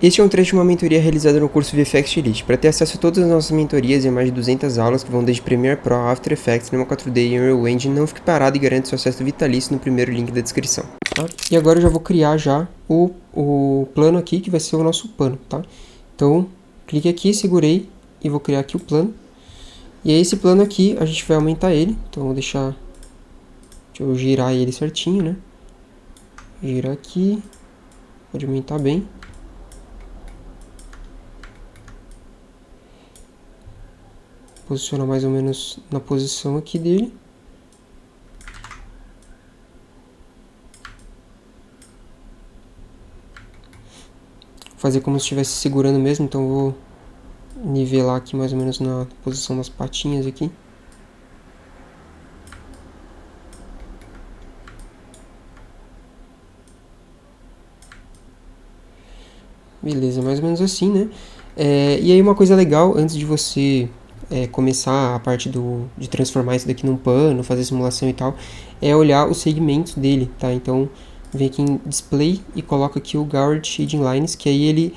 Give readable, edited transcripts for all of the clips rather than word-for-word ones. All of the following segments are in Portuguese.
Este é um trecho de uma mentoria realizada no curso VFX Elite. Para ter acesso a todas as nossas mentorias e a mais de 200 aulas que vão desde Premiere Pro, After Effects, Cinema 4D e Unreal Engine, não fique parado e garante seu acesso vitalício no primeiro link da descrição. Tá? E agora eu já vou criar já o plano aqui, que vai ser o nosso pano, tá? Então, clique aqui, segurei e vou criar aqui o plano. E aí esse plano aqui, a gente vai aumentar ele. Então, vou deixa eu girar ele certinho, né? Girar aqui, pode aumentar bem. Posicionar mais ou menos na posição aqui dele. Fazer como se estivesse segurando mesmo, então vou nivelar aqui mais ou menos na posição das patinhas aqui. Beleza, mais ou menos assim, né? E aí uma coisa legal, antes de você começar a parte de transformar isso daqui num pano, fazer simulação e tal, é olhar os segmentos dele, tá? Então, vem aqui em Display e coloca aqui o Gouraud Shading Lines, que aí ele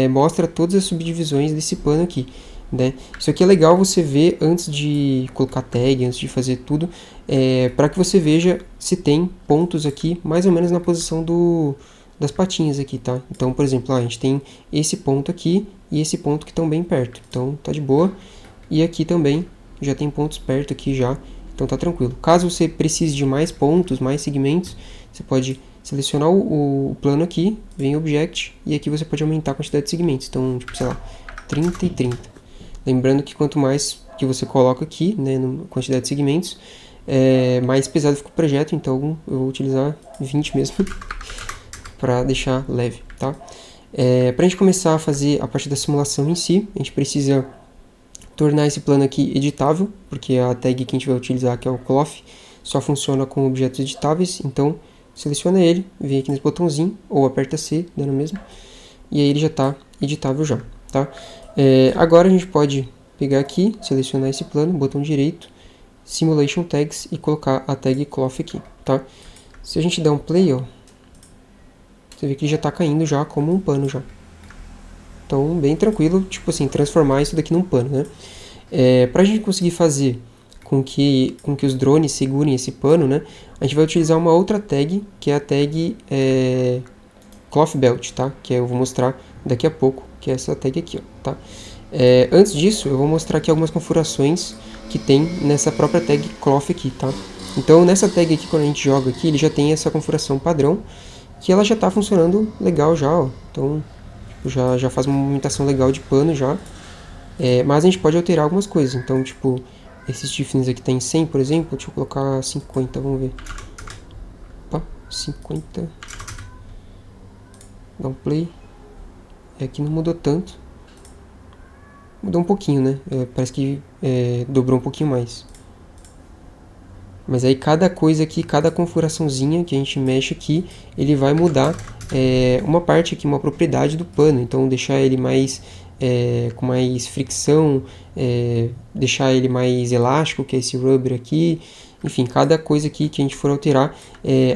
mostra todas as subdivisões desse pano aqui, né? Isso aqui é legal você ver antes de colocar tag, antes de fazer tudo, para que você veja se tem pontos aqui, mais ou menos na posição das patinhas aqui, tá? Então, por exemplo, a gente tem esse ponto aqui e esse ponto que estão bem perto, então tá de boa. E aqui também já tem pontos perto aqui já, então tá tranquilo. Caso você precise de mais pontos, mais segmentos, você pode selecionar o plano aqui, vem em Object, e aqui você pode aumentar a quantidade de segmentos. Então, tipo, sei lá, 30 e 30. Lembrando que quanto mais que você coloca aqui, né, na quantidade de segmentos, mais pesado fica o projeto, então eu vou utilizar 20 mesmo, para deixar leve, tá? Para a gente começar a fazer a parte da simulação em si, a gente precisa tornar esse plano aqui editável, porque a tag que a gente vai utilizar, que é o cloth, só funciona com objetos editáveis. Então, seleciona ele, vem aqui nesse botãozinho, ou aperta C, dando mesmo, e aí ele já está editável já, tá? Agora a gente pode pegar aqui, selecionar esse plano, botão direito, Simulation Tags, e colocar a tag cloth aqui, tá? Se a gente der um play, ó, você vê que ele já está caindo já como um pano já. Então, bem tranquilo, tipo assim, transformar isso daqui num pano, né? Para a gente conseguir fazer com que os drones segurem esse pano, né? A gente vai utilizar uma outra tag, que é a tag Cloth Belt, tá? Que eu vou mostrar daqui a pouco, que é essa tag aqui, ó, tá? Antes disso, eu vou mostrar aqui algumas configurações que tem nessa própria tag Cloth aqui, tá? Então, nessa tag aqui, quando a gente joga aqui, ele já tem essa configuração padrão, que ela já está funcionando legal já, ó. Então, já faz uma movimentação legal de pano já. Mas a gente pode alterar algumas coisas. Então, tipo, esse stiffness aqui tem 100, por exemplo. Deixa eu colocar 50, vamos ver. Opa, 50. Dá um play. Aqui não mudou tanto. Mudou um pouquinho, né? Parece que dobrou um pouquinho mais. Mas aí cada coisa aqui, cada configuraçãozinha que a gente mexe aqui, ele vai mudar uma parte aqui, uma propriedade do pano. Então deixar ele mais com mais fricção, deixar ele mais elástico, que é esse rubber aqui. Enfim, cada coisa aqui que a gente for alterar,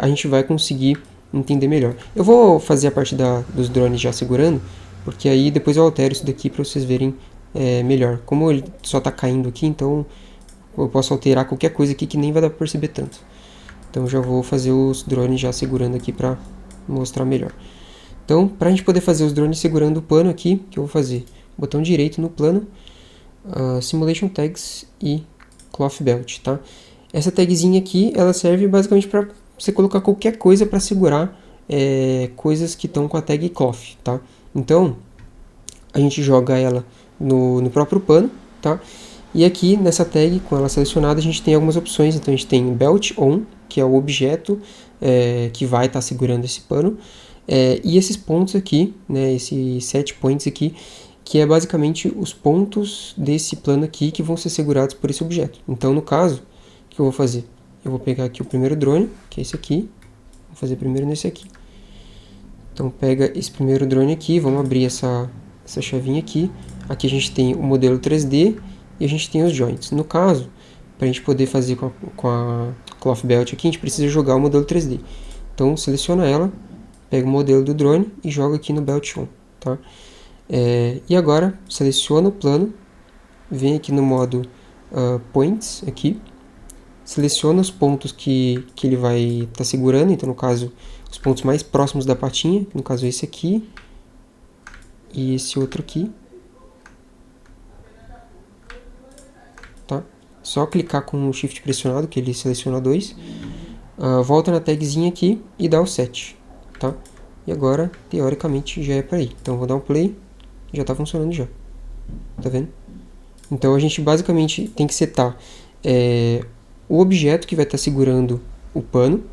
a gente vai conseguir entender melhor. Eu vou fazer a parte dos drones já segurando, porque aí depois eu altero isso daqui para vocês verem melhor. Como ele só está caindo aqui, então eu posso alterar qualquer coisa aqui que nem vai dar para perceber tanto. Então já vou fazer os drones já segurando aqui para mostrar melhor. Então, para a gente poder fazer os drones segurando o pano aqui, que eu vou fazer? Botão direito no plano, Simulation Tags e Cloth Belt, tá? Essa tagzinha aqui, ela serve basicamente para você colocar qualquer coisa para segurar coisas que estão com a tag Cloth, tá? Então, a gente joga ela no próprio pano, tá? E aqui nessa tag, com ela selecionada, a gente tem algumas opções. Então a gente tem Belt On, que é o objeto que vai estar segurando esse pano. E esses pontos aqui, né, esses set points aqui, que é basicamente os pontos desse plano aqui que vão ser segurados por esse objeto. Então no caso, o que eu vou fazer? Eu vou pegar aqui o primeiro drone, que é esse aqui. Vou fazer primeiro nesse aqui. Então pega esse primeiro drone aqui, vamos abrir essa chavinha aqui. Aqui a gente tem o modelo 3D. E a gente tem os joints. No caso, para a gente poder fazer com a Cloth Belt aqui, a gente precisa jogar o modelo 3D. Então, seleciona ela, pega o modelo do drone e joga aqui no Belt On, tá? E agora, seleciona o plano, vem aqui no modo Points, aqui, seleciona os pontos que ele vai estar segurando, então no caso, os pontos mais próximos da patinha, no caso esse aqui, e esse outro aqui, tá? Só clicar com o Shift pressionado, que ele seleciona dois, volta na tagzinha aqui e dá o set, tá? E agora, teoricamente, já é para ir. Então, vou dar um play, já está funcionando já, tá vendo? Então, a gente basicamente tem que setar o objeto que vai estar segurando o pano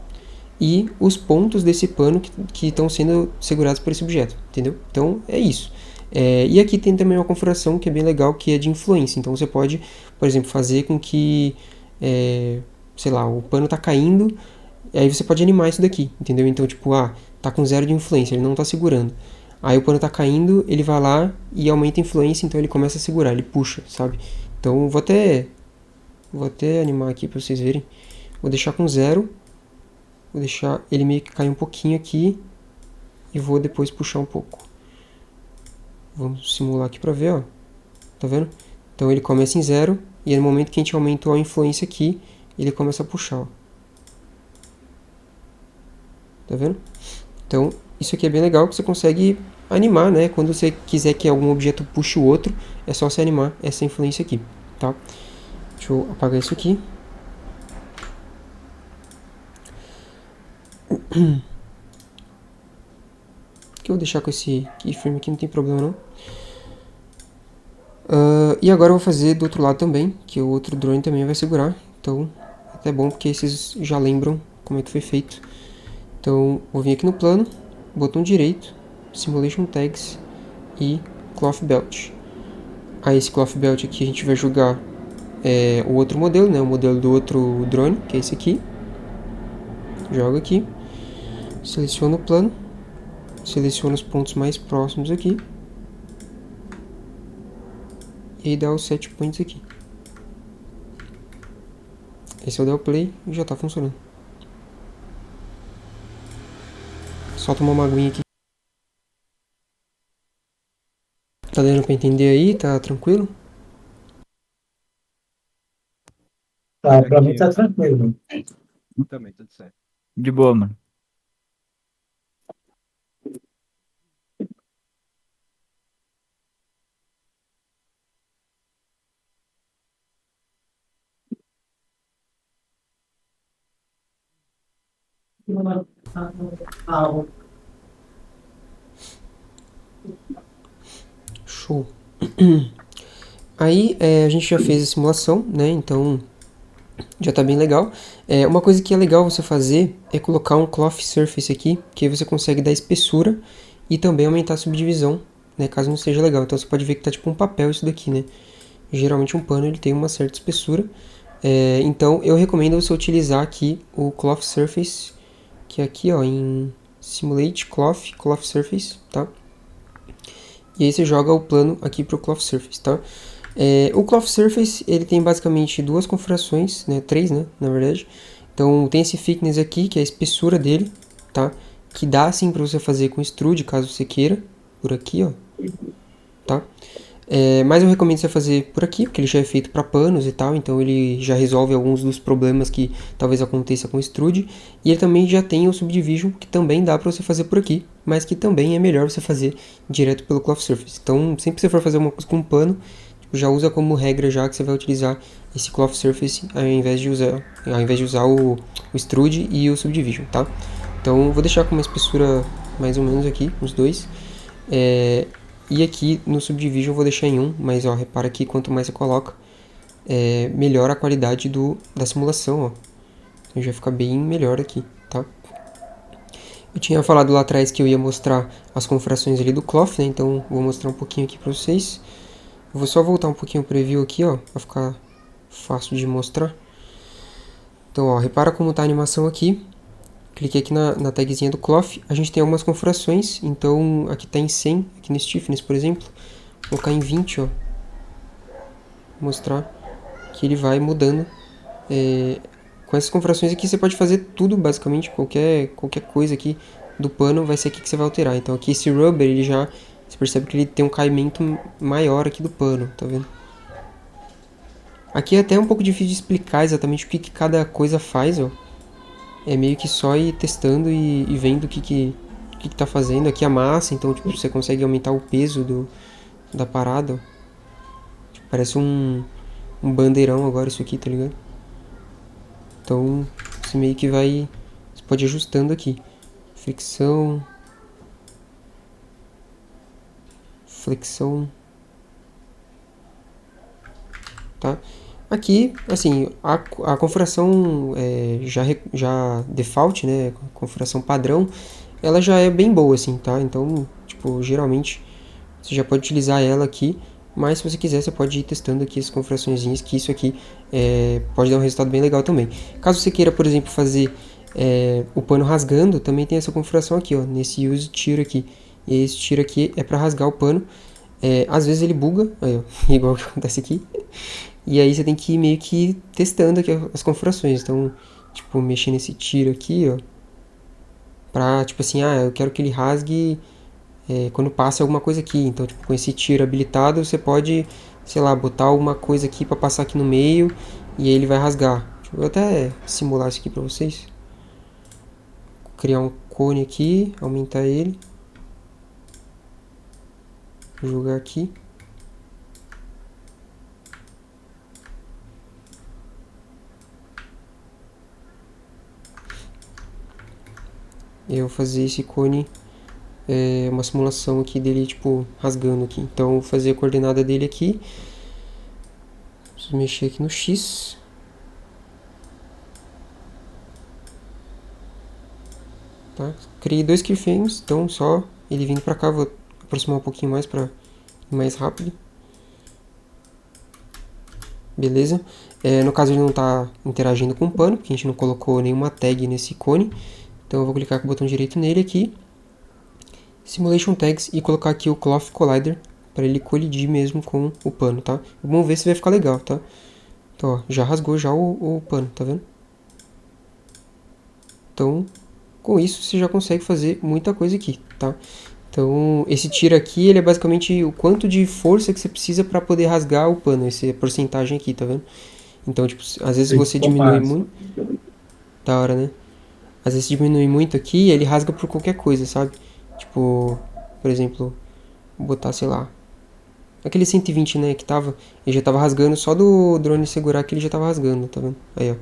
e os pontos desse pano que estão sendo segurados por esse objeto, entendeu? Então, é isso. E aqui tem também uma configuração que é bem legal, que é de influência. Então, você pode, por exemplo, fazer com que, sei lá, o pano está caindo, e aí você pode animar isso daqui, entendeu? Então, tipo, tá com 0 de influência, ele não está segurando. Aí o pano está caindo, ele vai lá e aumenta a influência, então ele começa a segurar, ele puxa, sabe? Então, vou até animar aqui para vocês verem. Vou deixar com 0. Vou deixar ele meio que cair um pouquinho aqui e vou depois puxar um pouco. Vamos simular aqui para ver, ó. Tá vendo? Então ele começa em 0 e no momento que a gente aumentou a influência aqui, ele começa a puxar, ó. Tá vendo? Então isso aqui é bem legal, que você consegue animar, né? Quando você quiser que algum objeto puxe o outro, é só você animar essa influência aqui, tá? Deixa eu apagar isso aqui. Que eu vou deixar com esse keyframe aqui, não tem problema não. E agora eu vou fazer do outro lado também, que o outro drone também vai segurar. Então, é até bom porque vocês já lembram como é que foi feito. Então, vou vir aqui no plano, botão direito, Simulation Tags e Cloth Belt. Aí esse Cloth Belt aqui a gente vai jogar o outro modelo, né? O modelo do outro drone, que é esse aqui. Joga aqui, seleciona o plano, seleciona os pontos mais próximos aqui. E aí dá os 7 points aqui. Aí se eu der o play, já tá funcionando. Só tomar uma aguinha aqui. Tá dando pra entender aí? Tá tranquilo? Tá, pra mim tá tranquilo. Também, tudo certo. De boa, mano. Show. Aí a gente já fez a simulação, né? Então já tá bem legal. Uma coisa que é legal você fazer é colocar um cloth surface aqui, que aí você consegue dar espessura e também aumentar a subdivisão, né? Caso não seja legal. Então você pode ver que tá tipo um papel isso daqui, né? Geralmente um pano ele tem uma certa espessura. Então eu recomendo você utilizar aqui o cloth surface, que é aqui ó, em Simulate Cloth Surface, tá? E aí você joga o plano aqui para o Cloth Surface, tá? O Cloth Surface, ele tem basicamente duas configurações, né? Três, né? Na verdade. Então tem esse thickness aqui, que é a espessura dele, tá? Que dá sim para você fazer com extrude, caso você queira. Por aqui, ó. Tá? Mas eu recomendo você fazer por aqui, porque ele já é feito para panos e tal, então ele já resolve alguns dos problemas que talvez aconteça com extrude. E ele também já tem o Subdivision, que também dá para você fazer por aqui, mas que também é melhor você fazer direto pelo Cloth Surface. Então, sempre que você for fazer uma coisa com um pano, já usa como regra já que você vai utilizar esse Cloth Surface ao invés de usar o extrude e o Subdivision, tá? Então, vou deixar com uma espessura mais ou menos aqui, uns dois. E aqui no Subdivision eu vou deixar em 1, mas ó, repara que quanto mais você coloca, melhor a qualidade da simulação, ó. Então já fica bem melhor aqui, tá? Eu tinha falado lá atrás que eu ia mostrar as configurações ali do Cloth, né? Então vou mostrar um pouquinho aqui pra vocês. Eu vou só voltar um pouquinho o preview aqui, ó, pra ficar fácil de mostrar. Então, ó, repara como tá a animação aqui. Cliquei aqui na tagzinha do Cloth, a gente tem algumas configurações, então aqui está em 100, aqui no Stiffness, por exemplo, vou colocar em 20, ó, mostrar que ele vai mudando. Com essas configurações aqui você pode fazer tudo, basicamente, qualquer coisa aqui do pano vai ser aqui que você vai alterar. Então aqui esse rubber, ele já você percebe que ele tem um caimento maior aqui do pano, tá vendo? Aqui é até um pouco difícil de explicar exatamente o que, que cada coisa faz, ó. É meio que só ir testando e vendo o que tá fazendo. Aqui a massa, então tipo, você consegue aumentar o peso da parada, ó. Tipo, parece um bandeirão agora isso aqui, tá ligado? Então você meio que vai... Você pode ir ajustando aqui. Fricção... Flexão... Tá? Aqui, assim, a configuração já default, né, configuração padrão, ela já é bem boa, assim, tá? Então, tipo, geralmente você já pode utilizar ela aqui, mas se você quiser, você pode ir testando aqui as configurações, que isso aqui pode dar um resultado bem legal também. Caso você queira, por exemplo, fazer o pano rasgando, também tem essa configuração aqui, ó, nesse use tiro aqui. E esse tiro aqui é para rasgar o pano. Às vezes ele buga, aí, ó, igual que acontece aqui. E aí você tem que ir meio que testando aqui as configurações. Então, tipo, mexer nesse tiro aqui, ó. Pra, tipo assim, eu quero que ele rasgue quando passa alguma coisa aqui. Então, tipo, com esse tiro habilitado, você pode, sei lá, botar alguma coisa aqui pra passar aqui no meio. E aí ele vai rasgar. Deixa eu até simular isso aqui pra vocês. Criar um cone aqui, aumentar ele. Jogar aqui. Eu vou fazer esse cone, uma simulação aqui dele, tipo, rasgando aqui. Então, eu vou fazer a coordenada dele aqui. Preciso mexer aqui no X. Tá? Criei 2 keyframes, então só ele vindo pra cá, vou aproximar um pouquinho mais pra ir mais rápido. Beleza? No caso ele não está interagindo com o pano, porque a gente não colocou nenhuma tag nesse cone. Então eu vou clicar com o botão direito nele aqui, Simulation Tags, e colocar aqui o Cloth Collider, para ele colidir mesmo com o pano, tá? Vamos ver se vai ficar legal, tá? Então, ó, já rasgou já o pano, tá vendo? Então, com isso você já consegue fazer muita coisa aqui, tá? Então, esse tiro aqui, ele é basicamente o quanto de força que você precisa para poder rasgar o pano, essa porcentagem aqui, tá vendo? Então, tipo, às vezes você Ficou diminui massa. muito, da hora, né? Às vezes diminui muito aqui, ele rasga por qualquer coisa, sabe? Tipo, por exemplo, vou botar, sei lá, aquele 120, né, que tava, ele já tava rasgando, só do drone segurar que ele já tava rasgando, tá vendo? Aí, ó.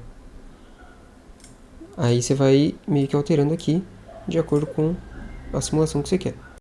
Aí você vai meio que alterando aqui, de acordo com a simulação que você quer.